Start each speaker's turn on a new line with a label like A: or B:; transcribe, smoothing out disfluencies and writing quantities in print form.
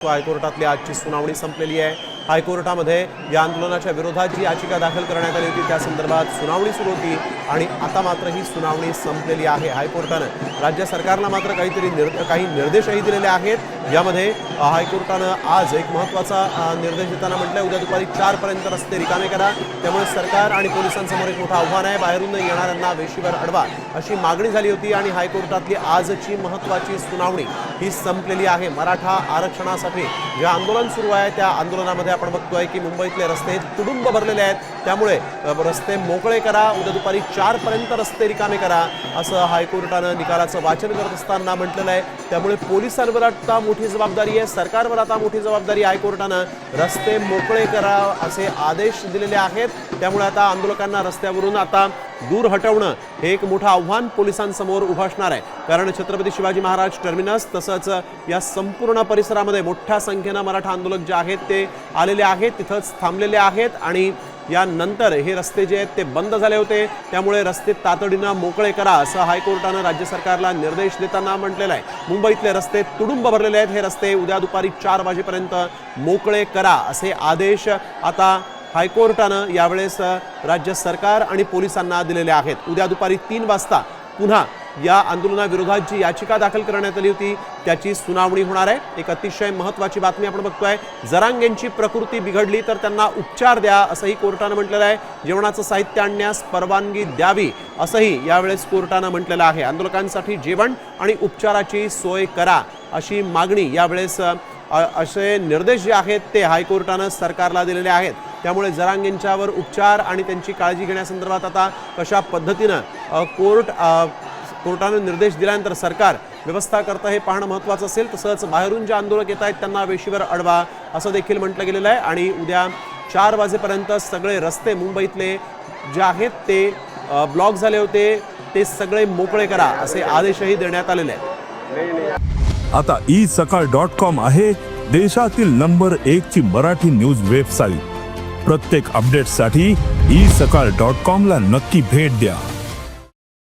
A: हायकोर्टातली आजची सुनावणी संपलेली आहे। हायकोर्टामध्ये या आंदोलनाच्या विरोधात जी याचिका दाखल करण्यात आली होती त्या संदर्भात सुनावणी सुरू होती आणि आता मात्र ही सुनावणी संपलेली आहे। हायकोर्टाने राज्य सरकारला मात्र काही निर्देशही दिलेले आहेत। यामध्ये हायकोर्टाने आज एक महत्त्वाचा निर्देश देताना म्हटलं उद्या दुपारी 4 पर्यंत रस्ते रिकामे करा। त्यामुळे सरकार आणि पोलिसांसमोर एक मोठं आव्हान आहे। बाहेरून येणाऱ्यांना वेशीवर अडवा अशी मागणी झाली होती आणि हायकोर्टातली आजची महत्त्वाची सुनावणी ही संपलेली आहे। मराठा आरक्षणासाठी जे आंदोलन सुरू आहे त्या आंदोलनामध्ये आपण बघतोय की मुंबईतले रस्ते तुडुंब भरलेले आहेत। त्यामुळे रस्ते मोकळे करा, उद्या दुपारी 4 पर्यंत रस्ते रिकामे करा असं हायकोर्टाने निकालाचं वाचन करत असताना म्हटलेलं आहे। त्यामुळे पोलिसांवर आता मोठी जबाबदारी आहे, सरकारवर आता मोठी जबाबदारी हायकोर्टाने रस्ते मोकळे करा असे आदेश दिलेले आहेत। त्यामुळे आता आंदोलकांना रस्त्यावरून आता दूर हटवणं हे एक मोठं आव्हान पोलिसांसमोर उभं असणार आहे। कारण छत्रपती शिवाजी महाराज टर्मिनस तसंच या संपूर्ण परिसरामध्ये मोठ्या संख्येने मराठा आंदोलक जे आहेत ते आलेले आहेत, तिथंच थांबलेले आहेत आणि यानंतर हे रस्ते जे आहेत ते बंद झाले होते। त्यामुळे रस्ते तातडीने मोकळे करा असं हायकोर्टाने राज्य सरकारला निर्देश देताना म्हटलेलं आहे। मुंबईतले रस्ते तुडुंब भरलेले आहेत, हे रस्ते उद्या दुपारी 4 वाजेपर्यंत मोकळे करा असे आदेश आता हायकोर्टाने यावेळेस राज्य सरकार आणि पोलिसांना दिलेले आहेत। उद्या दुपारी 3 वाजता पुन्हा या आंदोलनाविरोधात जी याचिका दाखल करण्यात आली होती त्याची सुनावणी होणार आहे। एक अतिशय महत्त्वाची बातमी आपण बघतोय, जरांगेंची प्रकृती बिघडली तर त्यांना उपचार द्या असंही कोर्टाने म्हटलेलं आहे। जेवणाचं साहित्य आणण्यास परवानगी द्यावी असंही यावेळेस कोर्टाने म्हटलेलं आहे। आंदोलकांसाठी जेवण आणि उपचाराची सोय करा अशी मागणी यावेळेस असे निर्देश जे आहेत ते हायकोर्टाने सरकारला दिलेले आहेत। त्यामुळे जरांगेंच्यावर उपचार आणि त्यांची काळजी घेण्यासंदर्भात आता कशा पद्धतीने कोर्टाने निर्देश दिल्यानंतर सरकार व्यवस्था करतं हे पाहणं महत्त्वाचं असेल। तसंच बाहेरून जे आंदोलक येत आहेत त्यांना वेशीवर अडवा असं देखील म्हटलं गेलेलं आहे आणि उद्या 4 वाजेपर्यंत सगळे रस्ते मुंबईतले जे आहेत ते ब्लॉक झाले होते ते सगळे मोकळे करा असे आदेशही देण्यात आलेले आहेत।
B: आता isakal.com आहे देशातील नंबर 1 ची मराठी न्यूज वेबसाईट। प्रत्येक अपडेटसाठी isakal.com ला नक्की भेट द्या।